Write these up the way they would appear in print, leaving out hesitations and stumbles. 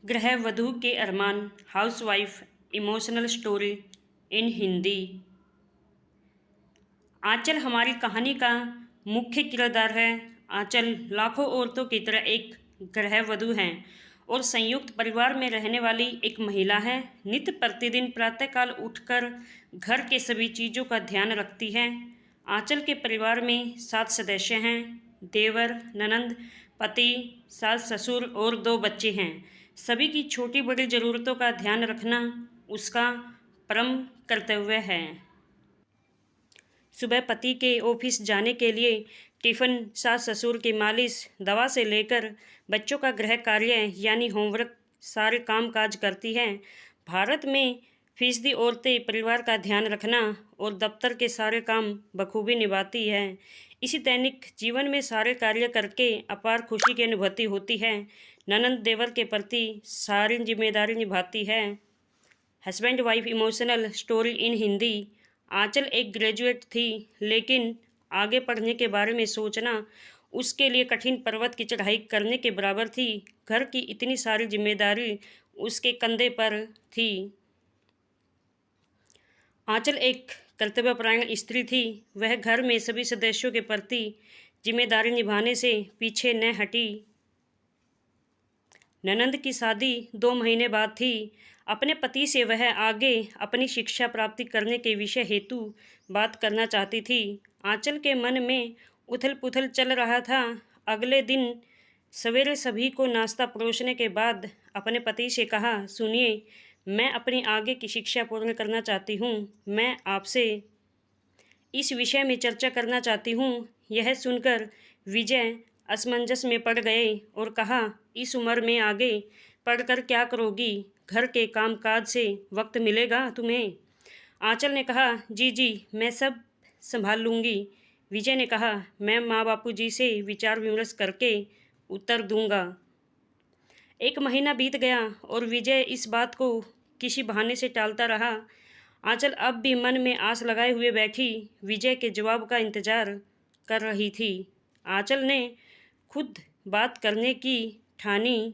गृह वधू के अरमान, housewife emotional story in Hindi. Aanchal हमारी कहानी का मुख्य किरदार है। आंचल लाखों औरतों की तरह एक गृह वधू हैं और संयुक्त परिवार में रहने वाली एक महिला है। नित्य प्रतिदिन प्रातःकाल उठकर घर के सभी चीज़ों का ध्यान रखती है। आंचल के परिवार में 7 सदस्य हैं। देवर, ननंद, पति, सास ससुर और 2 बच्चे हैं। सभी की छोटी बड़ी ज़रूरतों का ध्यान रखना उसका परम कर्तव्य है। सुबह पति के ऑफिस जाने के लिए टिफ़िन, सास ससुर की मालिश, दवा से लेकर बच्चों का गृह कार्य यानी होमवर्क सारे काम काज करती हैं। भारत में फीसदी औरतें परिवार का ध्यान रखना और दफ्तर के सारे काम बखूबी निभाती हैं। इसी दैनिक जीवन में सारे कार्य करके अपार खुशी की अनुभूति होती है। ननंद देवर के प्रति सारी जिम्मेदारी निभाती है। Husband wife emotional story in Hindi. Aanchal एक ग्रेजुएट थी, लेकिन आगे पढ़ने के बारे में सोचना उसके लिए कठिन पर्वत की चढ़ाई करने के बराबर थी। घर की इतनी सारी जिम्मेदारी उसके कंधे पर थी। आंचल एक कर्तव्यपरायण स्त्री थी। वह घर में सभी सदस्यों के प्रति जिम्मेदारी निभाने से पीछे न हटी। ननंद की शादी 2 महीने बाद थी। अपने पति से वह आगे अपनी शिक्षा प्राप्ति करने के विषय हेतु बात करना चाहती थी। आंचल के मन में उथल पुथल चल रहा था। अगले दिन सवेरे सभी को नाश्ता परोसने के बाद अपने पति से कहा, सुनिए, मैं अपनी आगे की शिक्षा पूर्ण करना चाहती हूँ। मैं आपसे इस विषय में चर्चा करना चाहती हूँ। यह सुनकर विजय असमंजस में पड़ गए और कहा, इस उम्र में आगे पढ़कर क्या करोगी? घर के कामकाज से वक्त मिलेगा तुम्हें? आंचल ने कहा, जी मैं सब संभाल लूँगी। विजय ने कहा, मैं माँ बापू जी से विचार विमर्श करके उत्तर दूंगा। 1 महीना बीत गया और विजय इस बात को किसी बहाने से टालता रहा। आंचल अब भी मन में आस लगाए हुए बैठी विजय के जवाब का इंतजार कर रही थी। आंचल ने खुद बात करने की ठानी।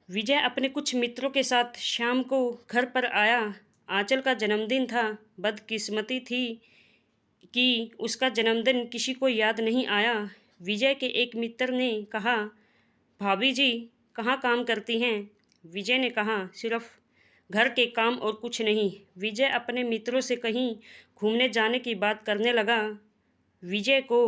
विजय अपने कुछ मित्रों के साथ शाम को घर पर आया। आंचल का जन्मदिन था। बदकिस्मती थी कि उसका जन्मदिन किसी को याद नहीं आया। विजय के एक मित्र ने कहा, भाभी जी कहाँ काम करती हैं? विजय ने कहा, सिर्फ घर के काम और कुछ नहीं। विजय अपने मित्रों से कहीं घूमने जाने की बात करने लगा। विजय को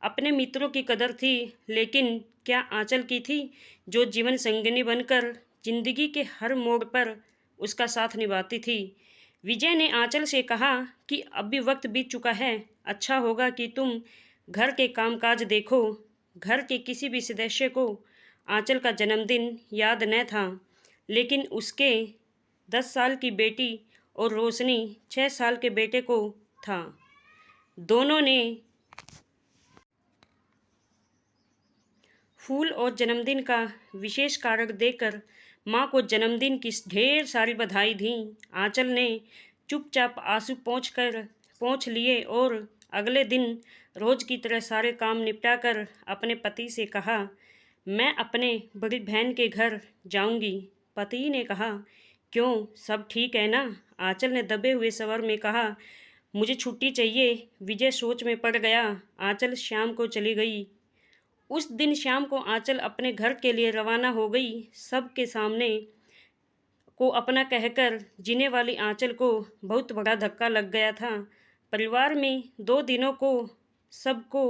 अपने मित्रों की कदर थी, लेकिन क्या आंचल की थी, जो जीवन संगिनी बनकर जिंदगी के हर मोड़ पर उसका साथ निभाती थी। विजय ने आंचल से कहा कि अब भी वक्त बीत चुका है। अच्छा होगा कि तुम घर के कामकाज देखो। घर के किसी भी सदस्य को आंचल का जन्मदिन याद न था, लेकिन उसके 10 साल की बेटी और रोशनी 6 साल के बेटे को था। दोनों ने फूल और जन्मदिन का विशेष कारण देकर माँ को जन्मदिन की ढेर सारी बधाई दी। आंचल ने चुपचाप आंसू पोंछ लिए और अगले दिन रोज की तरह सारे काम निपटाकर अपने पति से कहा, मैं अपने बड़ी बहन के घर जाऊंगी। पति ने कहा, क्यों, सब ठीक है ना? आंचल ने दबे हुए स्वर में कहा, मुझे छुट्टी चाहिए। विजय सोच में पड़ गया। आंचल शाम को चली गई। उस दिन शाम को आंचल अपने घर के लिए रवाना हो गई। सबके सामने को अपना कहकर जीने वाली आंचल को बहुत बड़ा धक्का लग गया था। परिवार में 2 दिनों को सबको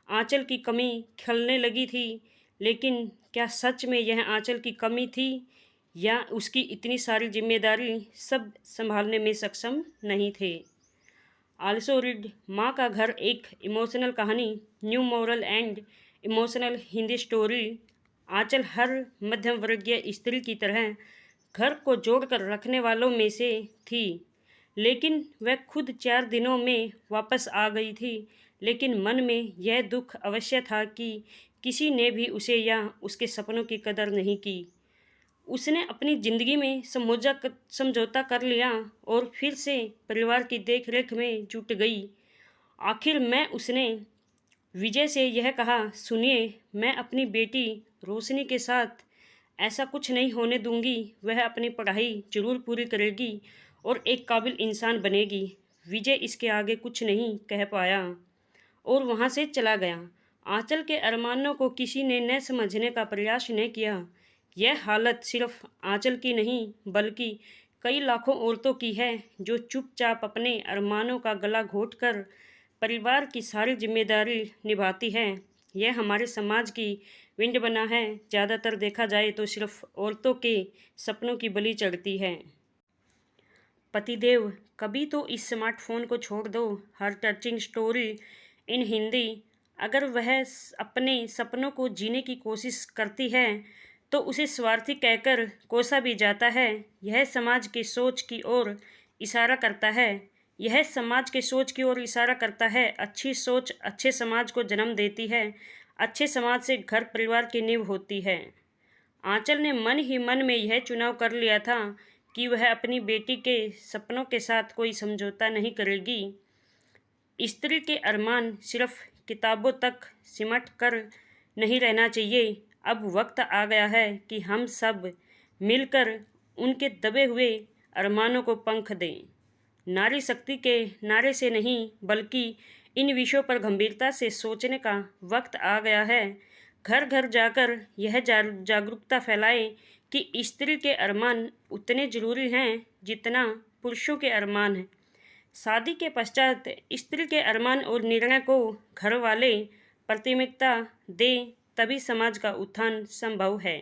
आंचल की कमी खलने लगी थी, लेकिन क्या सच में यह आंचल की कमी थी या उसकी इतनी सारी जिम्मेदारी सब संभालने में सक्षम नहीं थे? आल्सो रीड माँ का घर, एक इमोशनल कहानी, new moral and emotional Hindi story. Aanchal हर मध्यम वर्गीय स्त्री की तरह घर को जोड़कर रखने वालों में से थी, लेकिन वह खुद 4 दिनों में वापस आ गई थी। लेकिन मन में यह दुख अवश्य था कि किसी ने भी उसे या उसके सपनों की कदर नहीं की। उसने अपनी ज़िंदगी में समझौता कर लिया और फिर से परिवार की देखरेख में जुट गई। आखिर में उसने विजय से यह कहा, सुनिए, मैं अपनी बेटी रोशनी के साथ ऐसा कुछ नहीं होने दूंगी। वह अपनी पढ़ाई जरूर पूरी करेगी और एक काबिल इंसान बनेगी। विजय इसके आगे कुछ नहीं कह पाया और वहाँ से चला गया। आंचल के अरमानों को किसी ने न समझने का प्रयास न किया। यह हालत सिर्फ आंचल की नहीं बल्कि कई लाखों औरतों की है जो चुपचाप अपने अरमानों का गला घोंटकर परिवार की सारी जिम्मेदारी निभाती है। यह हमारे समाज की विंड बना है। ज़्यादातर देखा जाए तो सिर्फ औरतों के सपनों की बलि चढ़ती है। पतिदेव, कभी तो इस स्मार्टफोन को छोड़ दो। हर टचिंग स्टोरी इन हिंदी। अगर वह अपने सपनों को जीने की कोशिश करती है तो उसे स्वार्थी कहकर कोसा भी जाता है। यह समाज की सोच की ओर इशारा करता है। यह समाज के सोच की ओर इशारा करता है। अच्छी सोच अच्छे समाज को जन्म देती है। अच्छे समाज से घर परिवार की नींव होती है। आंचल ने मन ही मन में यह चुनाव कर लिया था कि वह अपनी बेटी के सपनों के साथ कोई समझौता नहीं करेगी। स्त्री के अरमान सिर्फ किताबों तक सिमट कर नहीं रहना चाहिए। अब वक्त आ गया है कि हम सब मिलकर उनके दबे हुए अरमानों को पंख दें। नारी शक्ति के नारे से नहीं बल्कि इन विषयों पर गंभीरता से सोचने का वक्त आ गया है। घर घर जाकर यह जागरूकता फैलाएं कि स्त्री के अरमान उतने जरूरी हैं जितना पुरुषों के अरमान हैं। शादी के पश्चात स्त्री के अरमान और निर्णय को घर वाले प्राथमिकता दें, तभी समाज का उत्थान संभव है।